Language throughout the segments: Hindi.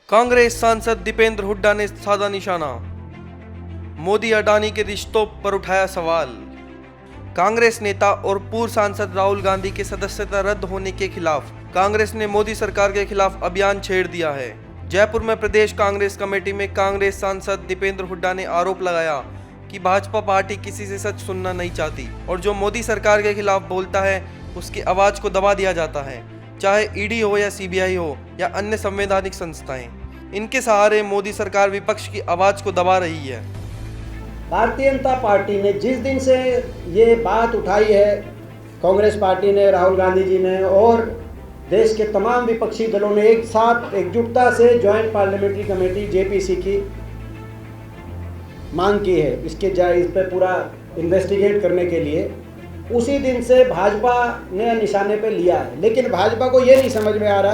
कांग्रेस सांसद दीपेंद्र हुड्डा ने साधा निशाना, मोदी अडानी के रिश्तों पर उठाया सवाल। कांग्रेस नेता और पूर्व सांसद राहुल गांधी के सदस्यता रद्द होने के खिलाफ कांग्रेस ने मोदी सरकार के खिलाफ अभियान छेड़ दिया है। जयपुर में प्रदेश कांग्रेस कमेटी में कांग्रेस सांसद दीपेंद्र हुड्डा ने आरोप लगाया कि भाजपा पार्टी किसी से सच सुनना नहीं चाहती और जो मोदी सरकार के खिलाफ बोलता है उसकी आवाज को दबा दिया जाता है, चाहे ईडी हो या सीबीआई हो या अन्य संवैधानिक संस्थाएं। इनके सहारे मोदी सरकार विपक्ष की आवाज को दबा रही है। भारतीय जनता पार्टी ने जिस दिन से ये बात उठाई है, कांग्रेस पार्टी ने, राहुल गांधी जी ने और देश के तमाम विपक्षी दलों ने एक साथ एकजुटता से ज्वाइंट पार्लियामेंट्री कमेटी जेपीसी की मांग की है, इस पर पूरा इन्वेस्टिगेट करने के लिए, उसी दिन से भाजपा ने निशाने पे लिया है। लेकिन भाजपा को ये नहीं समझ में आ रहा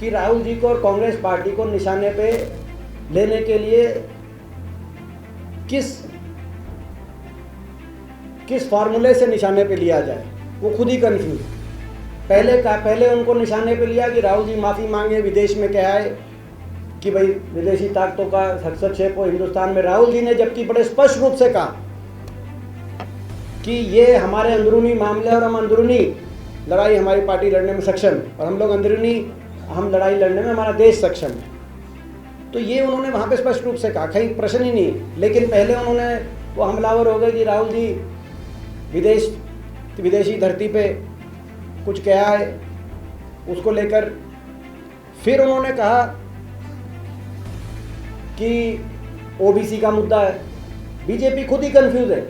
कि राहुल जी को और कांग्रेस पार्टी को निशाने पे लेने के लिए किस फार्मूले से निशाने पे लिया जाए, वो खुद ही कंफ्यूज। पहले उनको निशाने पे लिया कि राहुल जी माफ़ी मांगे, विदेश में कहा है कि भाई विदेशी ताकतों का हस्तक्षेप हो हिंदुस्तान में। राहुल जी ने जबकि बड़े स्पष्ट रूप से कहा कि ये हमारे अंदरूनी मामले और हम अंदरूनी लड़ाई हमारी पार्टी लड़ने में सक्षम, और हम लोग हम लड़ाई लड़ने में हमारा देश सक्षम है। तो ये उन्होंने वहाँ पे स्पष्ट रूप से कहा, कहीं प्रश्न ही नहीं। लेकिन पहले उन्होंने वो हमलावर हो गए कि राहुल जी विदेशी धरती पे कुछ कहा है, उसको लेकर फिर उन्होंने कहा कि ओबीसी का मुद्दा है। बीजेपी खुद ही कंफ्यूज है,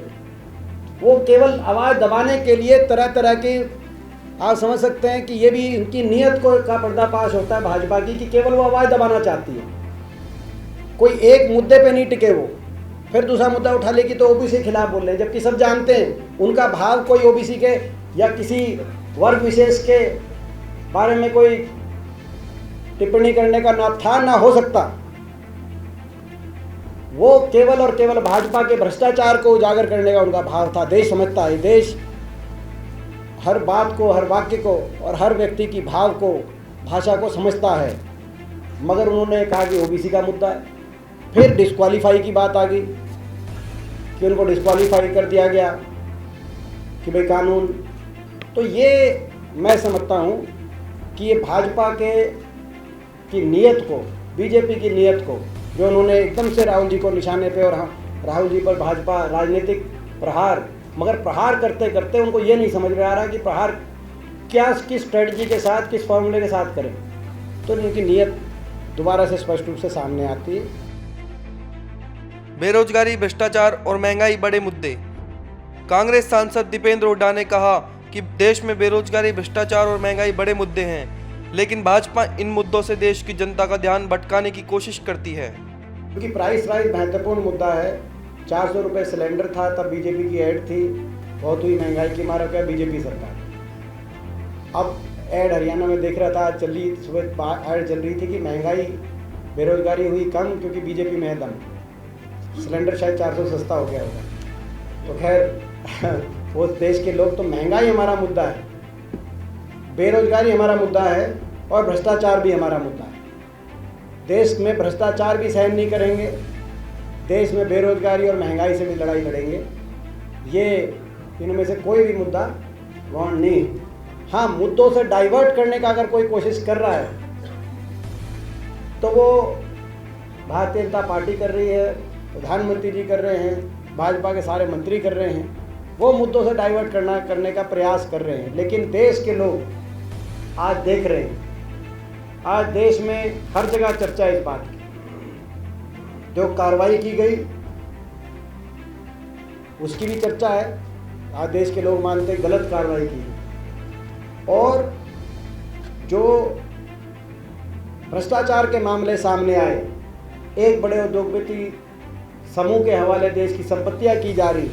वो केवल आवाज़ दबाने के लिए तरह तरह की, आप समझ सकते हैं कि ये भी इनकी नीयत का पर्दाफाश होता है भाजपा की, कि केवल वो आवाज़ दबाना चाहती है, कोई एक मुद्दे पे नहीं टिके वो, फिर दूसरा मुद्दा उठा लेगी तो ओबीसी के खिलाफ बोल रहे हैं, जबकि सब जानते हैं उनका भाव कोई ओबीसी के या किसी वर्ग विशेष के बारे में कोई टिप्पणी करने का ना था ना हो सकता। वो केवल और केवल भाजपा के भ्रष्टाचार को उजागर करने का उनका भाव था। देश समझता है, देश हर बात को, हर वाक्य को और हर व्यक्ति की भाव को, भाषा को समझता है, मगर उन्होंने कहा कि ओबीसी का मुद्दा है। फिर डिस्क्वालीफाई की बात आ गई कि उनको डिस्क्वालीफाई कर दिया गया कि भाई कानून। तो ये मैं समझता हूँ कि ये भाजपा की नीयत को, बीजेपी की नीयत को, जो उन्होंने एकदम से राहुल जी को निशाने पे और राहुल जी पर भाजपा राजनीतिक प्रहार, मगर प्रहार करते करते उनको ये नहीं समझ में आ रहा कि प्रहार किस स्ट्रेटजी के साथ, किस फॉर्मूले के साथ करें। तो इनकी नीयत दोबारा से स्पष्ट रूप से सामने आती है। बेरोजगारी, भ्रष्टाचार और महंगाई बड़े मुद्दे। कांग्रेस सांसद दीपेंद्र हुड्डा ने कहा कि देश में बेरोजगारी, भ्रष्टाचार और महंगाई बड़े मुद्दे हैं, लेकिन भाजपा इन मुद्दों से देश की जनता का ध्यान भटकाने की कोशिश करती है। क्योंकि प्राइस राइज महत्वपूर्ण मुद्दा है। 400 रुपये सिलेंडर था, तब बीजेपी की ऐड थी, बहुत हुई महंगाई की मारा क्या बीजेपी सरकार। अब ऐड हरियाणा में देख रहा था, सुबह ऐड चल रही थी कि महंगाई, बेरोजगारी हुई कम क्योंकि बीजेपी में है दम, सिलेंडर शायद 400 सस्ता हो गया होगा। तो खैर वो देश के लोग, तो महंगाई हमारा मुद्दा है, बेरोजगारी हमारा मुद्दा है और भ्रष्टाचार भी हमारा मुद्दा है। देश में भ्रष्टाचार भी सहन नहीं करेंगे, देश में बेरोजगारी और महंगाई से भी लड़ाई लड़ेंगे। ये इनमें से कोई भी मुद्दा वहाँ नहीं। हाँ, मुद्दों से डाइवर्ट करने का अगर कोई कोशिश कर रहा है तो वो भारतीय जनता पार्टी कर रही है, प्रधानमंत्री जी कर रहे हैं, भाजपा के सारे मंत्री कर रहे हैं, वो मुद्दों से डाइवर्ट करने का प्रयास कर रहे हैं। लेकिन देश के लोग आज देख रहे हैं, आज देश में हर जगह चर्चा है इस बात की। जो कार्रवाई की गई उसकी भी चर्चा है, आज देश के लोग मानते हैं गलत कार्रवाई की। और जो भ्रष्टाचार के मामले सामने आए, एक बड़े उद्योगपति समूह के हवाले देश की संपत्तियां की जा रही,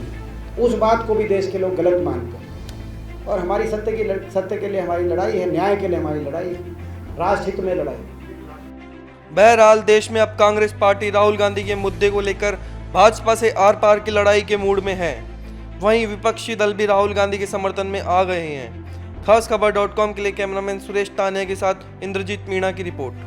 उस बात को भी देश के लोग गलत मानते हैं। और हमारी सत्य के लिए हमारी लड़ाई है, न्याय के लिए हमारी लड़ाई है, राष्ट्रहित में लड़ाई। बहरहाल देश में अब कांग्रेस पार्टी राहुल गांधी के मुद्दे को लेकर भाजपा से आर पार की लड़ाई के मूड में है। वहीं विपक्षी दल भी राहुल गांधी के समर्थन में आ गए हैं। खास खबर .com के लिए कैमरामैन सुरेश तानिया के साथ इंद्रजीत मीणा की रिपोर्ट।